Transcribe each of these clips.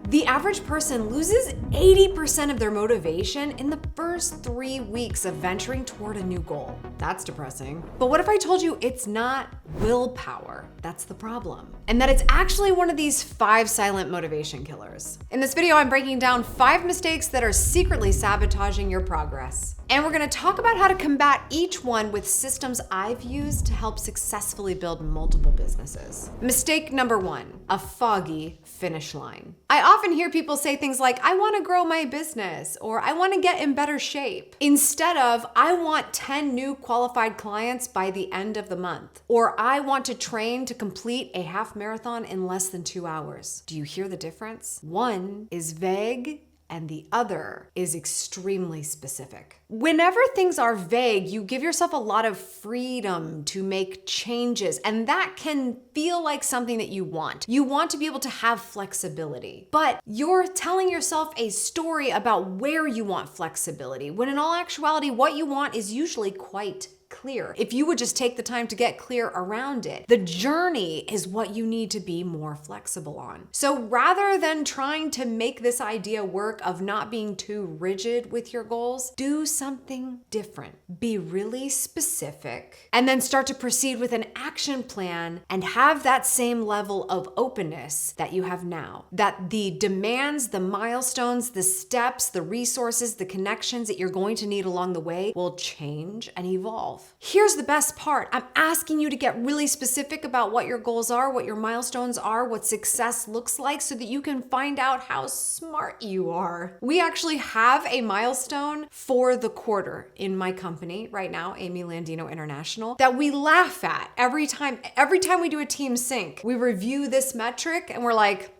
The average person loses 80% of their motivation in the first 3 weeks of venturing toward a new goal. That's depressing. But what if I told you it's not willpower that's the problem, and that it's actually one of these 5 silent motivation killers? In this video, I'm breaking down 5 mistakes that are secretly sabotaging your progress. And we're gonna talk about how to combat each one with systems I've used to help successfully build multiple businesses. Mistake number 1, a foggy finish line. I often hear people say things like, I wanna grow my business, or I wanna get in better shape, instead of, I want 10 new qualified clients by the end of the month, or I want to train to complete a half marathon in less than 2 hours. Do you hear the difference? One is vague, and the other is extremely specific. Whenever things are vague, you give yourself a lot of freedom to make changes, and that can feel like something that you want. You want to be able to have flexibility, but you're telling yourself a story about where you want flexibility, when in all actuality, what you want is usually quite clear. If you would just take the time to get clear around it, the journey is what you need to be more flexible on. So rather than trying to make this idea work of not being too rigid with your goals, do something different. Be really specific, and then start to proceed with an action plan and have that same level of openness that you have now. That the demands, the milestones, the steps, the resources, the connections that you're going to need along the way will change and evolve. Here's the best part. I'm asking you to get really specific about what your goals are, what your milestones are, what success looks like, so that you can find out how smart you are. We actually have a milestone for the quarter in my company right now, Amy Landino International, that we laugh at every time we do a team sync. We review this metric and we're like,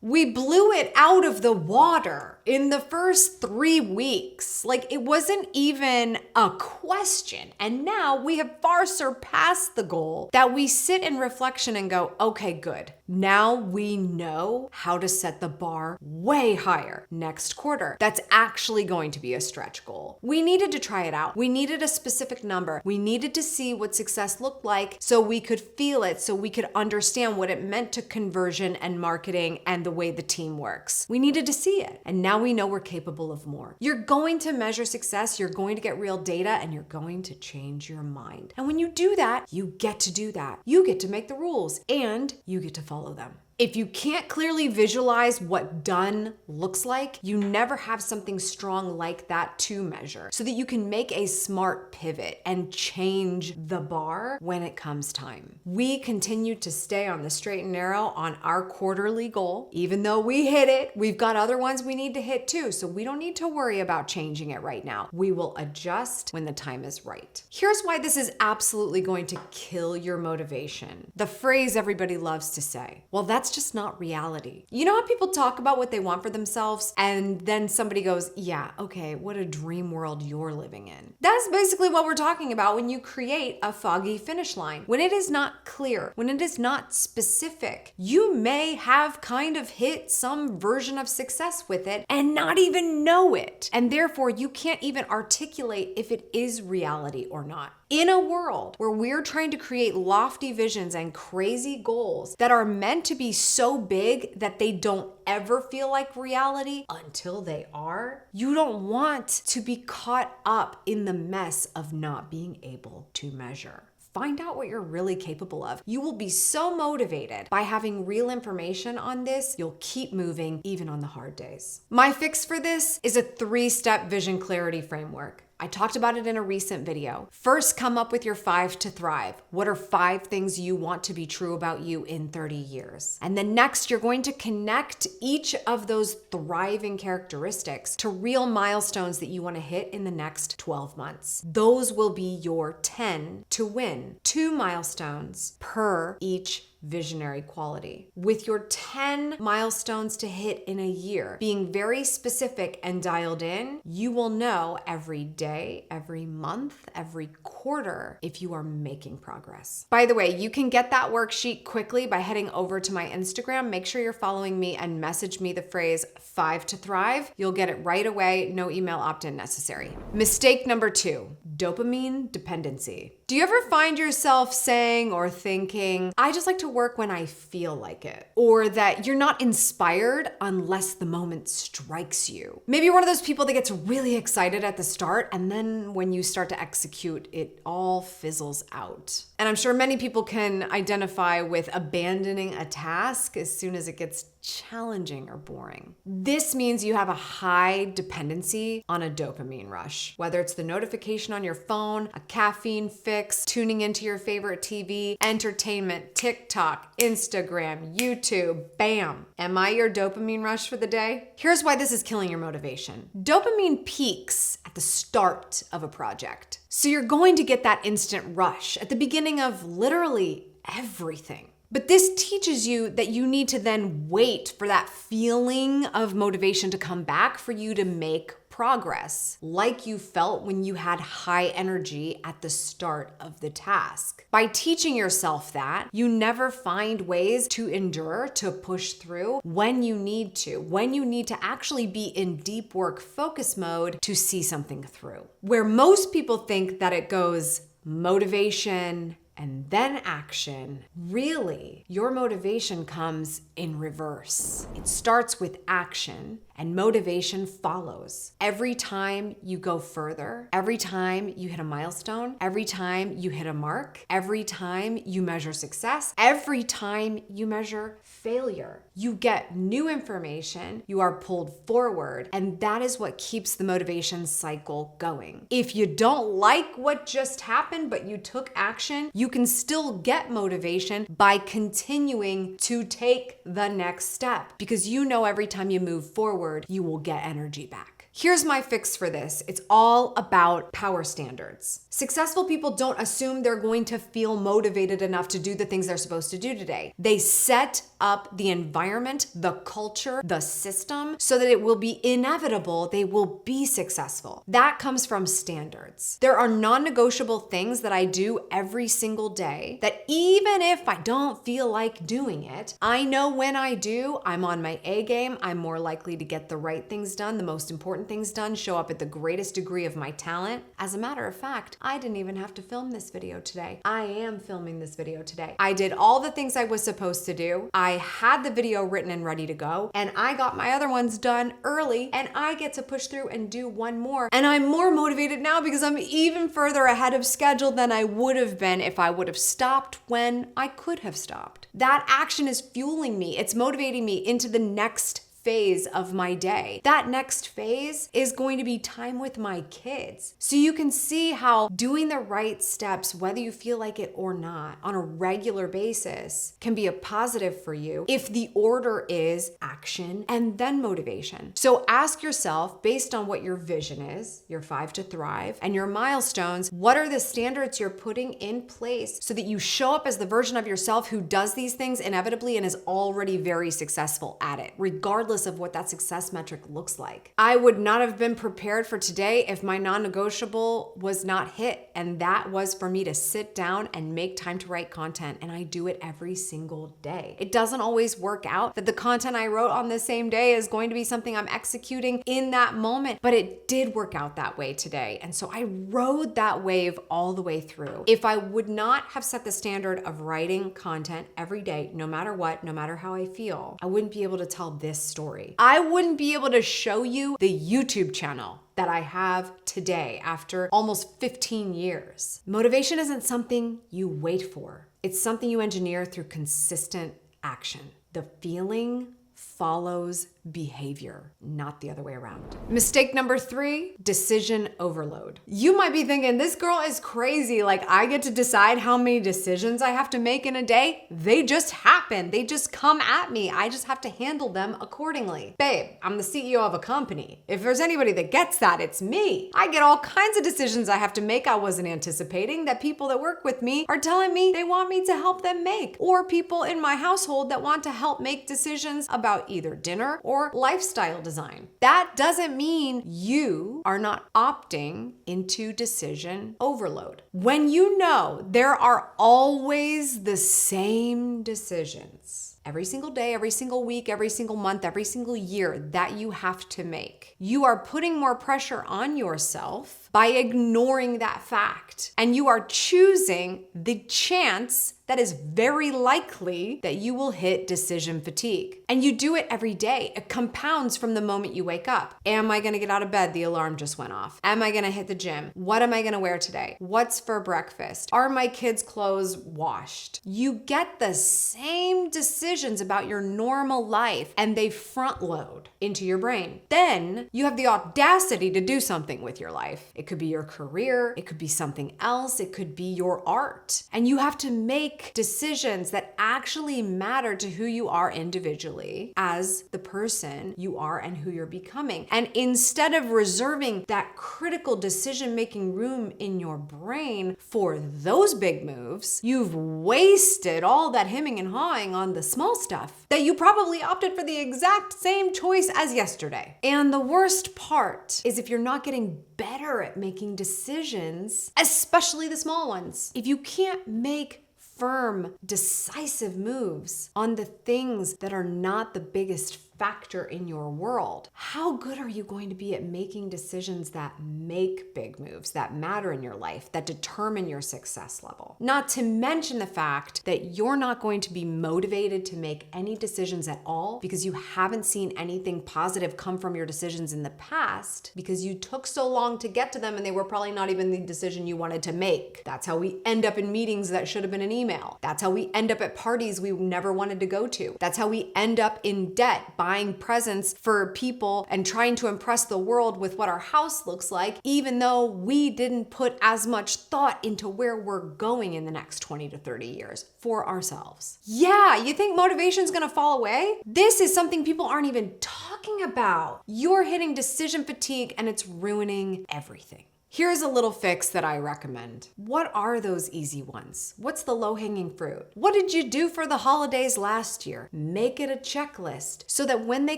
we blew it out of the water in the first 3 weeks. Like, it wasn't even a question. And now we have far surpassed the goal that we sit in reflection and go, okay, good. Now we know how to set the bar way higher next quarter. That's actually going to be a stretch goal. We needed to try it out. We needed a specific number. We needed to see what success looked like so we could feel it, so we could understand what it meant to conversion and marketing and the way the team works. We needed to see it. And now we know we're capable of more. You're going to measure success, you're going to get real data, and you're going to change your mind. And when you do that, you get to do that. You get to make the rules, and you get to follow them. If you can't clearly visualize what done looks like, you never have something strong like that to measure, so that you can make a smart pivot and change the bar when it comes time. We continue to stay on the straight and narrow on our quarterly goal. Even though we hit it, we've got other ones we need to hit too, so we don't need to worry about changing it right now. We will adjust when the time is right. Here's why this is absolutely going to kill your motivation. The phrase everybody loves to say, well, that's just not reality. You know how people talk about what they want for themselves, and then somebody goes, yeah, okay, what a dream world you're living in. That's basically what we're talking about when you create a foggy finish line. When it is not clear, when it is not specific, you may have kind of hit some version of success with it and not even know it. And therefore, you can't even articulate if it is reality or not. In a world where we're trying to create lofty visions and crazy goals that are meant to be so big that they don't ever feel like reality until they are, you don't want to be caught up in the mess of not being able to measure. Find out what you're really capable of. You will be so motivated by having real information on this, you'll keep moving even on the hard days. My fix for this is a 3-step vision clarity framework. I talked about it in a recent video. First, come up with your 5 to thrive. What are 5 things you want to be true about you in 30 years? And then next, you're going to connect each of those thriving characteristics to real milestones that you want to hit in the next 12 months. Those will be your 10 to win. 2 milestones per each visionary quality. With your 10 milestones to hit in a year, being very specific and dialed in, you will know every day, every month, every quarter if you are making progress. By the way, you can get that worksheet quickly by heading over to my Instagram. Make sure you're following me and message me the phrase 5 to thrive. You'll get it right away. No email opt-in necessary. Mistake number 2, dopamine dependency. Do you ever find yourself saying or thinking, I just like to work when I feel like it? Or that you're not inspired unless the moment strikes you? Maybe you're one of those people that gets really excited at the start, and then when you start to execute, it all fizzles out. And I'm sure many people can identify with abandoning a task as soon as it gets challenging or boring. This means you have a high dependency on a dopamine rush. Whether it's the notification on your phone, a caffeine fix, tuning into your favorite TV, entertainment, TikTok, Instagram, YouTube, bam. Am I your dopamine rush for the day? Here's why this is killing your motivation. Dopamine peaks at the start of a project. So you're going to get that instant rush at the beginning of literally everything. But this teaches you that you need to then wait for that feeling of motivation to come back for you to make progress, like you felt when you had high energy at the start of the task. By teaching yourself that, you never find ways to endure, to push through when you need to actually be in deep work focus mode to see something through. Where most people think that it goes motivation, and then action, really, your motivation comes in reverse. It starts with action and motivation follows. Every time you go further, every time you hit a milestone, every time you hit a mark, every time you measure success, every time you measure failure, you get new information, you are pulled forward, and that is what keeps the motivation cycle going. If you don't like what just happened, but you took action, you can still get motivation by continuing to take the next step, because you know every time you move forward, you will get energy back. Here's my fix for this. It's all about power standards. Successful people don't assume they're going to feel motivated enough to do the things they're supposed to do today. They set up the environment, the culture, the system, so that it will be inevitable they will be successful. That comes from standards. There are non-negotiable things that I do every single day that even if I don't feel like doing it, I know when I do, I'm on my A game. I'm more likely to get the right things done, the most important things done, show up at the greatest degree of my talent. As a matter of fact, I didn't even have to film this video today. I am filming this video today. I did all the things I was supposed to do. I had the video written and ready to go, and I got my other ones done early, and I get to push through and do one more. And I'm more motivated now because I'm even further ahead of schedule than I would have been if I would have stopped when I could have stopped. That action is fueling me. It's motivating me into the next phase of my day. That next phase is going to be time with my kids. So you can see how doing the right steps, whether you feel like it or not, on a regular basis can be a positive for you if the order is action and then motivation. So ask yourself, based on what your vision is, your 5 to Thrive, and your milestones, what are the standards you're putting in place so that you show up as the version of yourself who does these things inevitably and is already very successful at it, regardless of what that success metric looks like. I would not have been prepared for today if my non-negotiable was not hit, and that was for me to sit down and make time to write content, and I do it every single day. It doesn't always work out that the content I wrote on the same day is going to be something I'm executing in that moment, but it did work out that way today, and so I rode that wave all the way through. If I would not have set the standard of writing content every day, no matter what, no matter how I feel, I wouldn't be able to tell this story. I wouldn't be able to show you the YouTube channel that I have today after almost 15 years. Motivation isn't something you wait for. It's something you engineer through consistent action. The feeling follows behavior, not the other way around. Mistake number 3, decision overload. You might be thinking, this girl is crazy. Like, I get to decide how many decisions I have to make in a day. They just happen. They just come at me. I just have to handle them accordingly. Babe, I'm the CEO of a company. If there's anybody that gets that, it's me. I get all kinds of decisions I have to make I wasn't anticipating that people that work with me are telling me they want me to help them make, or people in my household that want to help make decisions about either dinner or lifestyle design. That doesn't mean you are not opting into decision overload. When you know there are always the same decisions every single day, every single week, every single month, every single year that you have to make. You are putting more pressure on yourself by ignoring that fact. And you are choosing the chance that is very likely that you will hit decision fatigue. And you do it every day. It compounds from the moment you wake up. Am I gonna get out of bed? The alarm just went off. Am I gonna hit the gym? What am I gonna wear today? What's for breakfast? Are my kids' clothes washed? You get the same decisions about your normal life and they front load into your brain. Then you have the audacity to do something with your life. It could be your career, it could be something else, it could be your art. And you have to make decisions that actually matter to who you are individually as the person you are and who you're becoming. And instead of reserving that critical decision-making room in your brain for those big moves, you've wasted all that hemming and hawing on the small stuff that you probably opted for the exact same choice as yesterday. And the worst part is if you're not getting better at making decisions, especially the small ones, if you can't make firm, decisive moves on the things that are not the biggest factor in your world, how good are you going to be at making decisions that make big moves, that matter in your life, that determine your success level? Not to mention the fact that you're not going to be motivated to make any decisions at all because you haven't seen anything positive come from your decisions in the past because you took so long to get to them and they were probably not even the decision you wanted to make. That's how we end up in meetings that should have been an email. That's how we end up at parties we never wanted to go to. That's how we end up in debt, buying presents for people and trying to impress the world with what our house looks like, even though we didn't put as much thought into where we're going in the next 20 to 30 years for ourselves. Yeah, you think motivation's gonna fall away? This is something people aren't even talking about. You're hitting decision fatigue and it's ruining everything. Here's a little fix that I recommend. What are those easy ones? What's the low-hanging fruit? What did you do for the holidays last year? Make it a checklist so that when they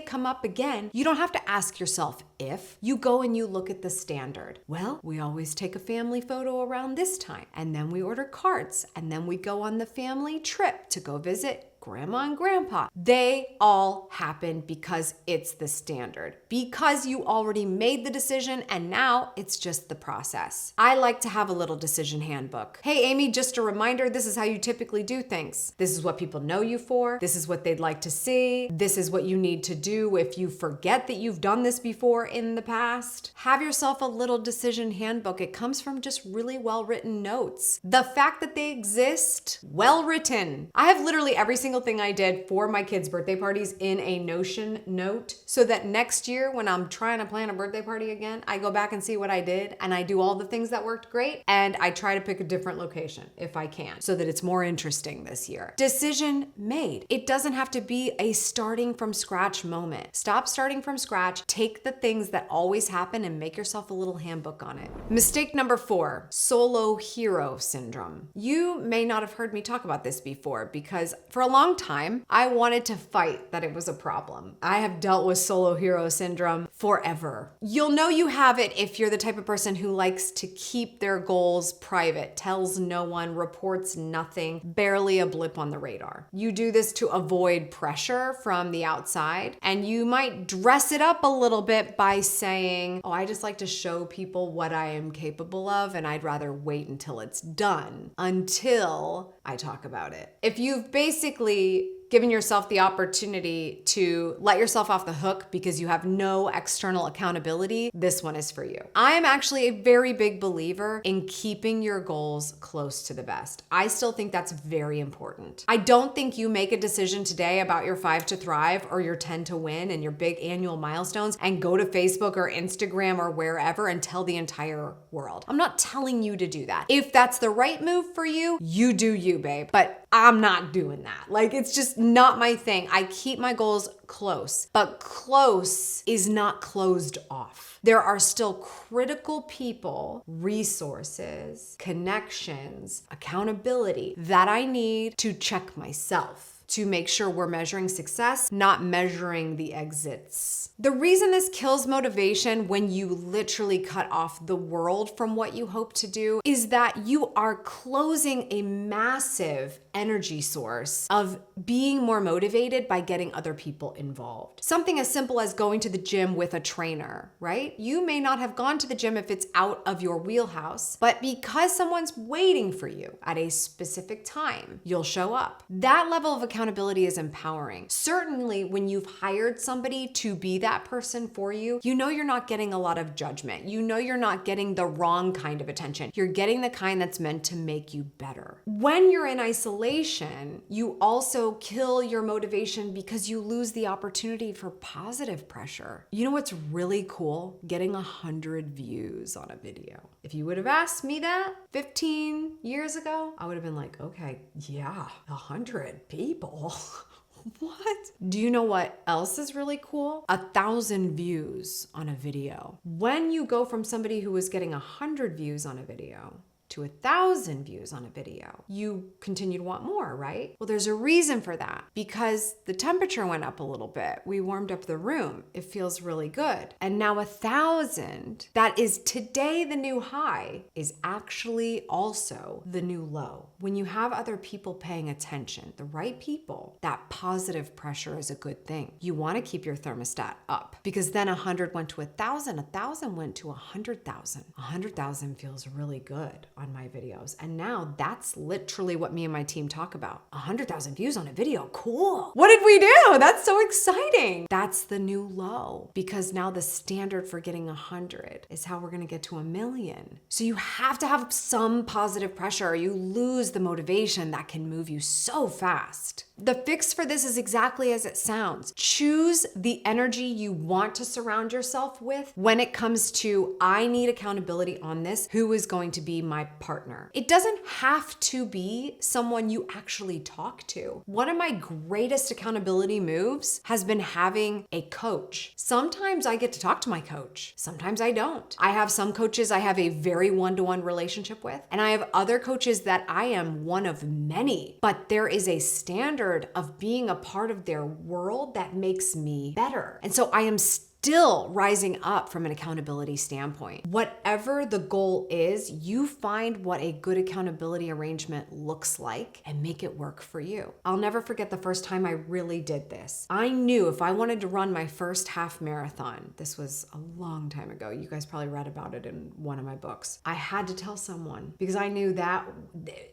come up again, you don't have to ask yourself if. You go and you look at the standard. Well, we always take a family photo around this time, and then we order cards, and then we go on the family trip to go visit Grandma and Grandpa. They all happen because it's the standard, because you already made the decision and now it's just the process. I like to have a little decision handbook. Hey, Amy, just a reminder, this is how you typically do things. This is what people know you for. This is what they'd like to see. This is what you need to do if you forget that you've done this before in the past. Have yourself a little decision handbook. It comes from just really well-written notes. The fact that they exist, well-written. I have literally every single thing I did for my kids' birthday parties in a Notion note so that next year when I'm trying to plan a birthday party again, I go back and see what I did and I do all the things that worked great and I try to pick a different location if I can so that it's more interesting this year. Decision made. It doesn't have to be a starting from scratch moment. Stop starting from scratch. Take the things that always happen and make yourself a little handbook on it. Mistake number 4, solo hero syndrome. You may not have heard me talk about this before because for a long time, I wanted to fight that it was a problem. I have dealt with solo hero syndrome forever. You'll know you have it if you're the type of person who likes to keep their goals private, tells no one, reports nothing, barely a blip on the radar. You do this to avoid pressure from the outside, and you might dress it up a little bit by saying, oh, I just like to show people what I am capable of, and I'd rather wait until it's done, until I talk about it. If you've basically given yourself the opportunity to let yourself off the hook because you have no external accountability, this one is for you. I am actually a very big believer in keeping your goals close to the vest. I still think that's very important. I don't think you make a decision today about your 5 to thrive or your 10 to win and your big annual milestones and go to Facebook or Instagram or wherever and tell the entire world. I'm not telling you to do that. If that's the right move for you, you do you, babe. But I'm not doing that. Like, it's just not my thing. I keep my goals close, but close is not closed off. There are still critical people, resources, connections, accountability that I need to check myself, to make sure we're measuring success, not measuring the exits. The reason this kills motivation when you literally cut off the world from what you hope to do is that you are closing a massive energy source of being more motivated by getting other people involved. Something as simple as going to the gym with a trainer, right? You may not have gone to the gym if it's out of your wheelhouse, but because someone's waiting for you at a specific time, you'll show up. That level of accountability is empowering. Certainly, when you've hired somebody to be that person for you, you know you're not getting a lot of judgment. You know you're not getting the wrong kind of attention. You're getting the kind that's meant to make you better. When you're in isolation, you also kill your motivation because you lose the opportunity for positive pressure. You know what's really cool? Getting 100 views on a video. If you would have asked me that 15 years ago, I would have been like, okay, yeah, 100 people. What? Do you know what else is really cool? 1,000 views on a video. When you go from somebody who was getting 100 views on a video to 1,000 views on a video, you continue to want more, right? Well, there's a reason for that, because the temperature went up a little bit. We warmed up the room. It feels really good. And now 1,000, that is today the new high, is actually also the new low. When you have other people paying attention, the right people, that positive pressure is a good thing. You want to keep your thermostat up, because then 100 went to 1,000, 1,000 went to 100,000. 100,000 feels really good on my videos. And now that's literally what me and my team talk about. 100,000 views on a video, cool. What did we do? That's so exciting. That's the new low, because now the standard for getting 100 is how we're gonna get to 1,000,000. So you have to have some positive pressure or you lose the motivation that can move you so fast. The fix for this is exactly as it sounds. Choose the energy you want to surround yourself with when it comes to, I need accountability on this, who is going to be my partner. It doesn't have to be someone you actually talk to. One of my greatest accountability moves has been having a coach. Sometimes I get to talk to my coach. Sometimes I don't. I have some coaches I have a very one-to-one relationship with, and I have other coaches that I am one of many, but there is a standard of being a part of their world that makes me better. And so I am still rising up from an accountability standpoint. Whatever the goal is, you find what a good accountability arrangement looks like and make it work for you. I'll never forget the first time I really did this. I knew if I wanted to run my first half marathon, this was a long time ago, you guys probably read about it in one of my books, I had to tell someone, because I knew that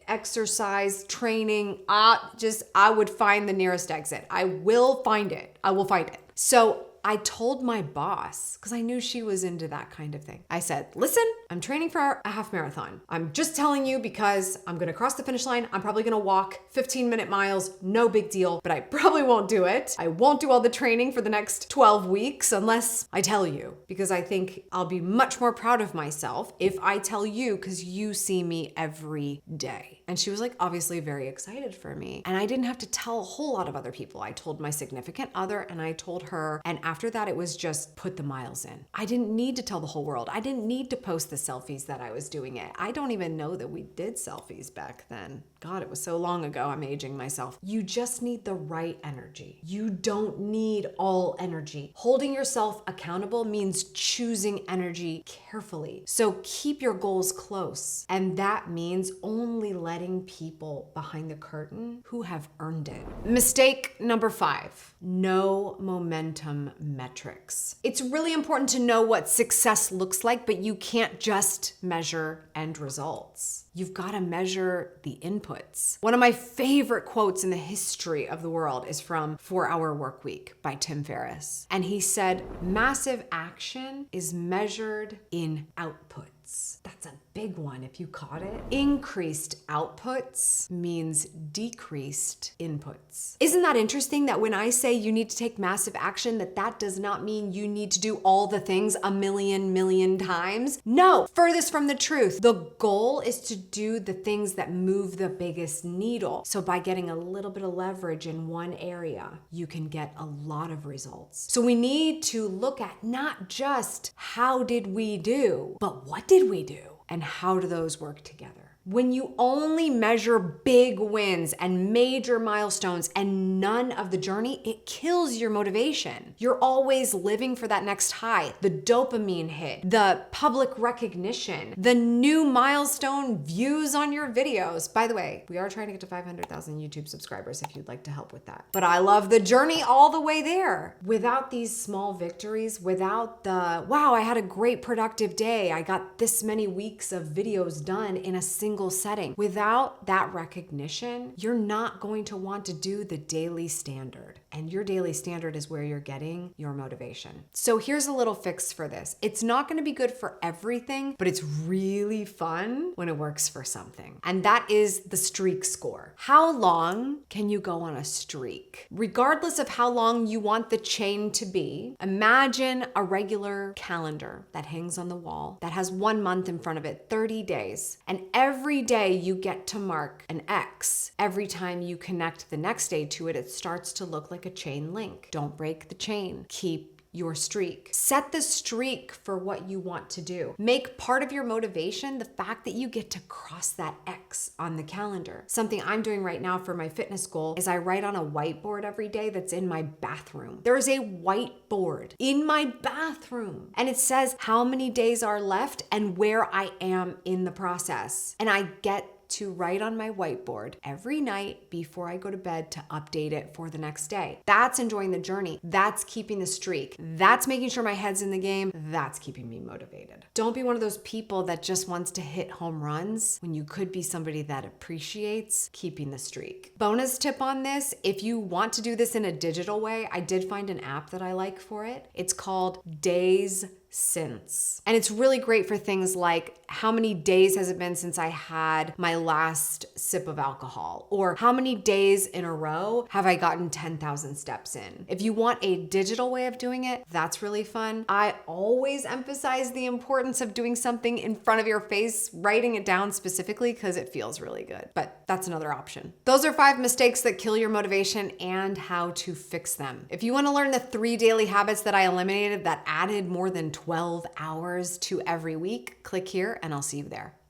exercise, training, I would find the nearest exit. I will find it. I will find it. So I told my boss, because I knew she was into that kind of thing. I said, listen, I'm training for a half marathon. I'm just telling you because I'm going to cross the finish line. I'm probably going to walk 15-minute miles. No big deal, but I probably won't do it. I won't do all the training for the next 12 weeks unless I tell you, because I think I'll be much more proud of myself if I tell you, because you see me every day. And she was like, obviously very excited for me. And I didn't have to tell a whole lot of other people. I told my significant other and I told her, and after that, it was just put the miles in. I didn't need to tell the whole world. I didn't need to post the selfies that I was doing it. I don't even know that we did selfies back then. God, it was so long ago. I'm aging myself. You just need the right energy. You don't need all energy. Holding yourself accountable means choosing energy carefully. So keep your goals close. And that means only letting people behind the curtain who have earned it. Mistake number 5, no momentum metrics. It's really important to know what success looks like, but you can't just measure end results. You've got to measure the inputs. One of my favorite quotes in the history of the world is from 4-Hour Workweek by Tim Ferriss. And he said, massive action is measured in outputs. That's a big one if you caught it. Increased outputs means decreased inputs. Isn't that interesting that when I say you need to take massive action, that does not mean you need to do all the things a million times? No, furthest from the truth. The goal is to do the things that move the biggest needle. So by getting a little bit of leverage in one area, you can get a lot of results. So we need to look at not just how did we do, but what did we do? And how do those work together? When you only measure big wins and major milestones and none of the journey, it kills your motivation. You're always living for that next high, the dopamine hit, the public recognition, the new milestone views on your videos. By the way, we are trying to get to 500,000 YouTube subscribers if you'd like to help with that. But I love the journey all the way there. Without these small victories, without the, wow, I had a great productive day, I got this many weeks of videos done in a single setting. Without that recognition, you're not going to want to do the daily standard. And your daily standard is where you're getting your motivation. So here's a little fix for this. It's not going to be good for everything, but it's really fun when it works for something. And that is the streak score. How long can you go on a streak? Regardless of how long you want the chain to be, imagine a regular calendar that hangs on the wall that has 1 month in front of it, 30 days. And every day you get to mark an X. Every time you connect the next day to it, it starts to look like a chain link. Don't break the chain. Keep your streak. Set the streak for what you want to do. Make part of your motivation the fact that you get to cross that X on the calendar. Something I'm doing right now for my fitness goal is I write on a whiteboard every day that's in my bathroom. There is a whiteboard in my bathroom and it says how many days are left and where I am in the process. And I get to write on my whiteboard every night before I go to bed to update it for the next day. That's enjoying the journey. That's keeping the streak. That's making sure my head's in the game. That's keeping me motivated. Don't be one of those people that just wants to hit home runs when you could be somebody that appreciates keeping the streak. Bonus tip on this, if you want to do this in a digital way, I did find an app that I like for it. It's called Days Since. And it's really great for things like how many days has it been since I had my last sip of alcohol? Or how many days in a row have I gotten 10,000 steps in? If you want a digital way of doing it, that's really fun. I always emphasize the importance of doing something in front of your face, writing it down specifically because it feels really good. But that's another option. Those are 5 mistakes that kill your motivation and how to fix them. If you want to learn the 3 daily habits that I eliminated that added more than 12 hours to every week, click here and I'll see you there.